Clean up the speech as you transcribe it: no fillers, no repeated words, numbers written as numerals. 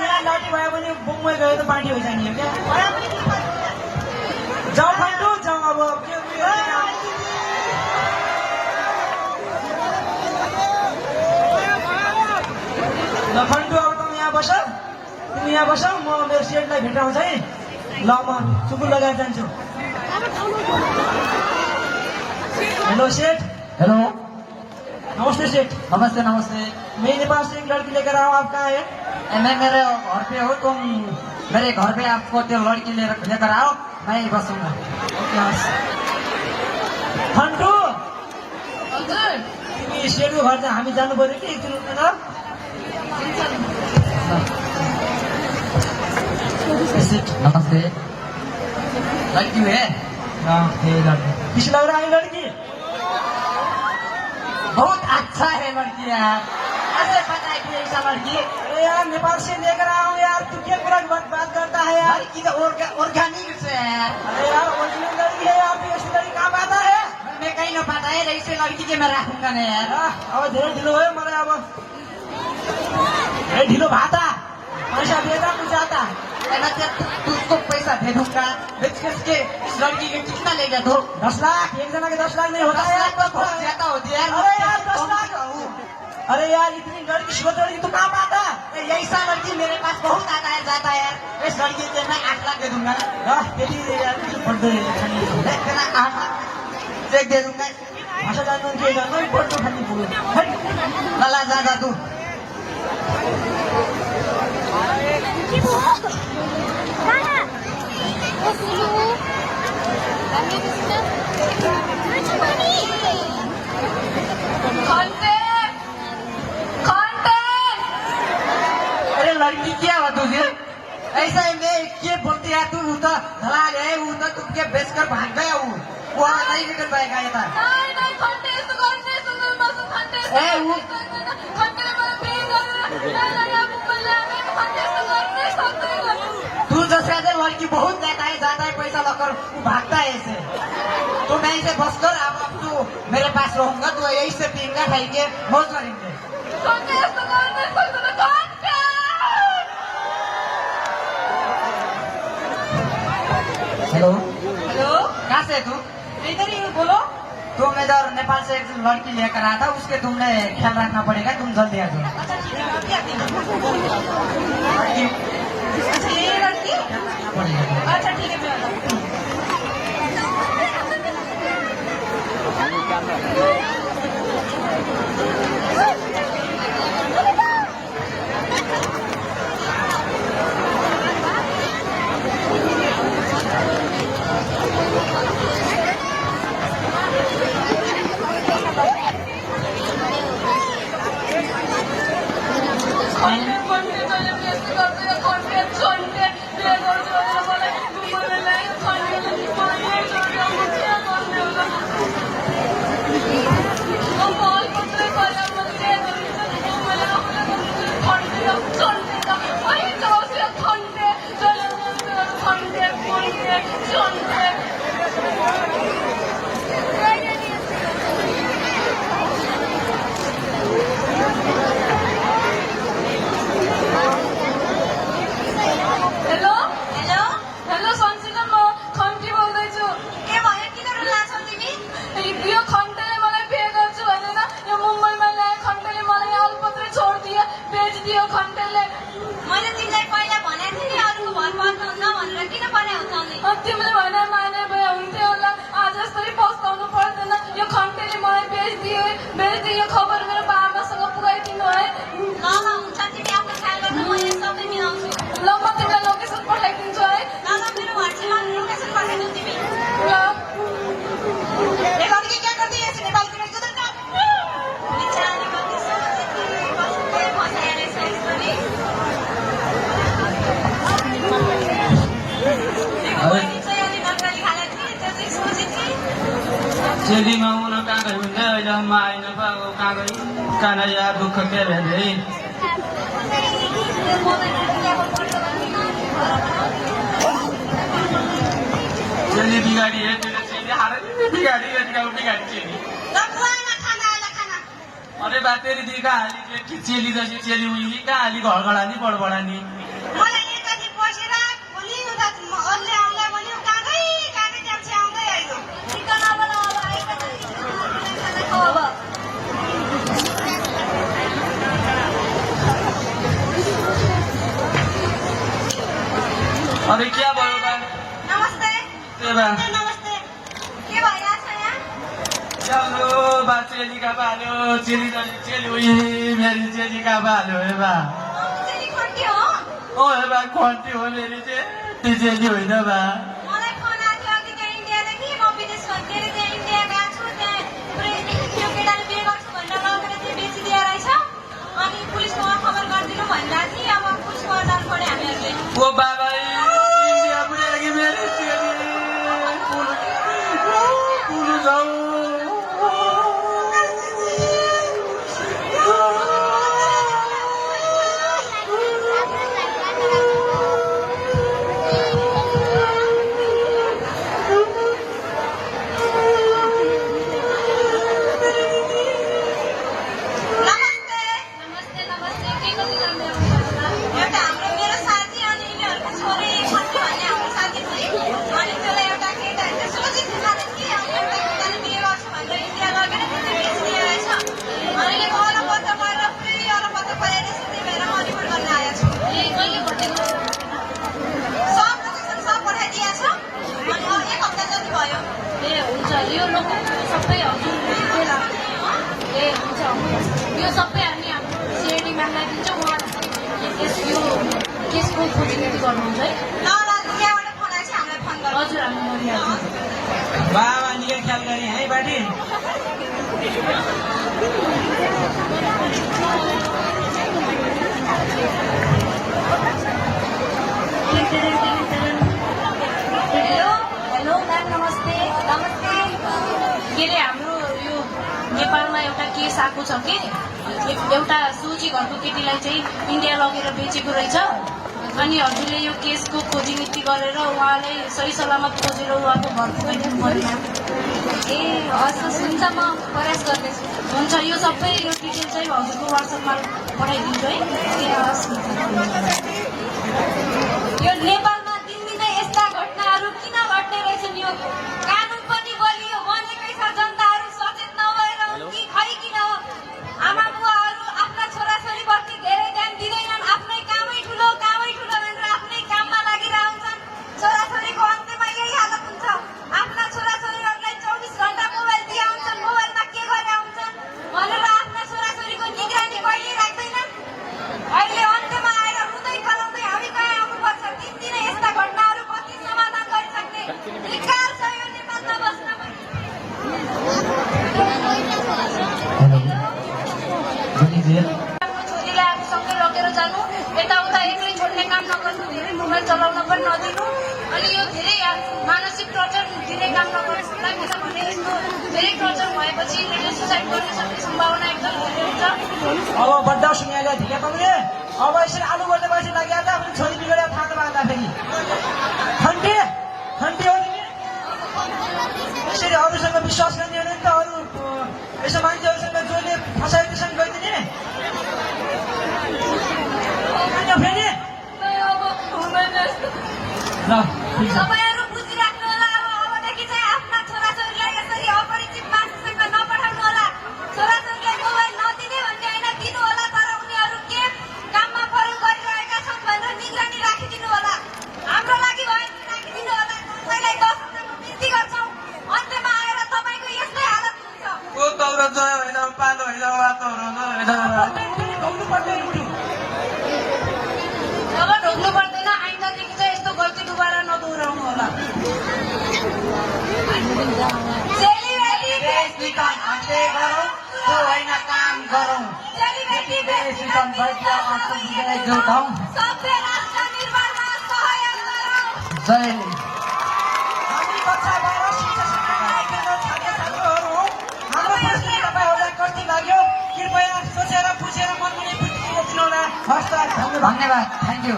यहाँ लाठी भयो भने बोङमै गयो त पार्टी हो जाने हो क्या जाऊ खन्डु जाऊ अब ल खन्डु अब तिमी यहाँ बस म मेरो सेटलाई भेटाउँछ है ल म चुकुल लगाएर जान्छु हेलो सेठ हेलो नमस्ते सेठ नमस्ते नमस्ते मैं नेपाल से एक लड़की लेकर आऊँ आप कहाँ है मैं मेरे घर पे हूँ तुम मेरे घर पे आपको त्यो लड़की लेकर आओ मैं यही बसूंगा खन्डु तिमी सेठको घर चाहिँ हामी जानु पर्यो कि एकछिन उठ्नु सेठ नमस्ते लड़की है किसी लग रहा है लड़की बहुत अच्छा है लड़की यार कैसे पता है कि ऐसा लड़की अरे यार नेपाल से लेकर आऊँ यार तू क्या पूरा बात करता है यार लड़की तो ऑर्गेनिक से है यार अरे यार ओरिजिनल लड़की है यार तू ऐसी लड़की कहाँ पाता है मैं कहीं न पाता है ऐसे लड़की के मैं राखूंगा नहीं यार अब धेरै ढिलो भयो मलाई अब ढिलो भाता पैसा देता कुछ आता मैं तू उसको पैसा दे दूंगा बेच के इस लड़की के कितना लेगा तू 10 लाख एक जना के 10 लाख नहीं होता 10 है लाख तो बहुत ज्यादा होती है अरे यार 10 लाख अरे यार इतनी लड़की सोच लड़की तू कहाँ पाता ऐसा लड़की मेरे पास बहुत आता है जाता है यार इस लड़की के मैं 8 लाख दे दूंगा तेरी यार पढ़ते तेरा 8 लाख चेक दे दूंगा भाषा जान्नु के गर्नु पढ्नु खाली बोल्नु लला जा तू अरे लड़की क्या हुआ तुझे ऐसा ही मैं क्या बोलती है तू तो धला गए वो तो तुमके बेच कर भाग गया वो नहीं निकल पाएगा ये था तू जैसे लड़की बहुत जाता है पैसा लकर वो भागता है ऐसे तो मैं इसे बस कर अब तू मेरे पास रहूंगा तो यही से पीएंगा खाएंगे मौज करेंगे हेलो हेलो कहाँ से तू इधर ही बोलो तुम इधर नेपाल से एक लड़की लेकर आया था उसके तुमने ख्याल रखना पड़ेगा तुम जल्दी आ जाओ अच्छा ठीक है अभी आती हूँ अच्छा ये लड़की अच्छा ठीक है मैं आता हूँ तिमीले भने माने भए हुन्थ्यो होला आज जसरी पस्ताउनु पर्दैन यो खन्टेले मलाई बेच्दियो खबर मेरो बाबासँग पुगाइदिनु है ल हुन्छ तिमी आफ्नो ख्याल गर्नु म यो सबै मिलाउँछु ल म तिमीलाई लोकेसन पठाइदिन्छु है ल मेरो व्हाट्सएपमा लोकेसन पठाइदिनु तिमी ल ये लड़की क्या करती है ऐसे नेपाल की लड़की उधर का बेचारी कति सोचेकी कस्तो फसाएर रहेछ यसले चेलीमा उन कहाँ गई हुँदै अहिले अम्मा आइन पो अब कहाँ गई कहाँ यार दुःख के भेटे चेली बिगाडी है चेली हार बिगाड़ी चेली ल बुवामा खाना आला खाना अरे बा तेरी दी कहाँ हाली कि चेली जैसी चेली हुई कहाँ हाली घर घडानी बडबडानी मलाई यताति बसेर भोलि उता अरूले आउँला भन्यो कागै जान्छ आउँदै आइलो चिकन अब न अब आइकन अब अरे क्या भयो बा नमस्ते ए बा नमस्ते के भइरहेछ यहाँ चलो बा चेली का बालो चेली जैसी चेली हुई मेरी चेली का बालो है बा चेली खन्टी हो ओ है बा कौन हो मेरी चेली हुई ना बा मलाई फोन आएको थियो अघि त्यहाँ इन्डियादेखि म विदेश फर्केर त्यहाँ इन्डिया गएको छु त्यहाँ पुरै त्यो केटाले बिहे गर्छु भनेर लगेर चाहिँ बेचिदिया रहेछ अनि पुलिसमा खबर गरिदिनु भन्दा थिएँ अब पुलिसमा जानु पर्यो हामीहरूले ओ बाबा इंडिया पुगेगी मेरी चेली पुलु जाऊ नमस्ते नमस्ते नमस्ते के कति राम्रो होला एउटा हाम्रो मेरो साथी अनि यिनीहरूको छोरी खन्टी भन्ने हाम्रो साथी चाहिँ अनि त्यसलाई एउटा केटाहरूले सोचित खाने कि अनि एउटा केटाले बिहे गर्छु भनेर इन्डिया लगेर त्यसले बेचिदिए रहेछ अनि अलपत्ता गरेर पुरै अलपत्ता परेर सिधै भएर म रिपोर्ट गर्न आएको छु ए कहिले भटेको सब लोकेसन सब पठाइदिएको छ अनि अब 1 हप्ता जति भयो ए हुन्छ यो लोक सबै हजुरले लाग्छ ए हुन्छ यो सबै हामी हाम्रो सिआइडी म्यामलाई दिन्छौँ उहाँले यो केसको खोजिनिति गर्नुहुन्छ है ल ल त्यहाँबाट फोन आएछ हामीलाई फोन गर हजुर हामी गरिहाल्छौँ बाबा निकै ख्याल गरे है बाटी हेलो हेलो म्याम नमस्ते नमस्ते के अरे हाम्रो यो नेपालमा एउटा केस आएको छ कि एउटा सोझी घरको केटीलाई चाहिँ इन्डिया लगेर बेचेको रहेछ अनि हजुरले यो केसको खोजिनिति गरेर उहाँलाई सही सलामत खोजेर उहाँको घर पुगाइदिनु पर्यो म्याम ए हस् हस् हुन्छ म प्रयास गर्दैछु हुन्छ यो सबै यो डिटेल चाहिँ हजुरको वाट्सएपमा पठाइदिन्छु है ए हस् यो नेपालमा दिनदिनै यस्ता घटनाहरू किन घट्ने रहेछन् यो कानुन पनि बलियो बनेकै छ जनताहरू सचेत नभएर हुन् कि खै किन हो आमा बुवाहरू आफ्ना छोराछोरीप्रति धेरै ध्यान दिँदैनन् आफ्नै कामै ठुलो भनेर आफ्नै काममा लागिरहेका हुन्छन् छोराछोरीको अन्त्यमा यही हालत हुन्छ आफ्ना छोराछोरीहरूलाई 24 घण्टा मोबाइल दिया हुन्छन् मोबाइलमा के गरेका हुन्छन् भनेर आफ्ना छोराछोरीको निगरानी कहिले राख्दैनन् अहिले अन्त्यमा आएर रुँदै खलाउँदै हामी कहाँ आउनुपर्छ दिनदिनै यस्ता घटनाहरू कति समाधान गरिसक्ने धिक्कार छ यो नेपालमा बस्न पनि आफ्नो छोरीलाई आफूसँगै लगेर जानु यताउता एक्लै छोड्ने काम नगर्नु धेरै मोबाइल चलाउन पनि नदिनु अनि यो धेरै मानसिक टर्चर दिने काम नगर्नु किनभने यस्तो धेरै टर्चर भएपछि सुसाइड गर्न सक्ने सम्भावना एकदम धेरै हुन्छ अब बड्डा सुनिहाल्यो ढिला पाउने अब यसरी आलु बढ्ने पछि लागिहाल्दा आफ्नो छोरी बिगडेर थाहा नपाउँदा फेरि खन्टी खन्टी हो तिमी यसरी अरूसँग विश्वास गर्ने हो नि त अरू यसो मान्छेहरूसँग जसले फसाइ त्यससँग गइदिने अनि फेरि अब हुँदैन यस्तो ल ठिक छ तपाईँहरू बुझिराख्नु होला अबदेखि चाहिँ आफ्ना छोराछोरीलाई यसरी अपरिचित मान्छेसँग नपठाउनु होला छोराछोरीलाई मोबाइल नदिने भन्ने होइन दिनु होला तर उनीहरू के काममा प्रयोग गरिरहेका छन् भनेर निगरानी राखिदिनु होला हाम्रो लागि भयो भने राखिदिनु होला तपाईँलाई 10 हप्ताको बिन्ती गर्छौँ अन्त्यमा आएर तपाईँको यस्तै हालत हुन्छ ओ तौरा जय होइन पालो होइन वातहरू होइन फेरि ढोग्नु पर्दैन उठ्नु अब ढोग्नु पर्दैन आइन्दादेखि चाहिँ यस्तो गल्ती दुबारा नदोहोऱ्याउनु होला चेलीबेटी बेचिकन अन्त्य गरौँ त्यो होइन काम गरौँ चेलीबेटी बेचिकन भइदियो अन्त बुझाइ जोगाउँ सभ्य राष्ट्र निर्माणमा सहयोग गरौँ जय हामी कक्षा 12 शिक्षा केन्द्र छात्रछात्रीहरू हौँ हाम्रो प्रश्न तपाईँहरूलाई कति लाग्यो कृपया सोचेर बुझेर मनमुनि बुझिदिनु होला हस् त धन्यवाद धन्यवाद थ्याङ्क यू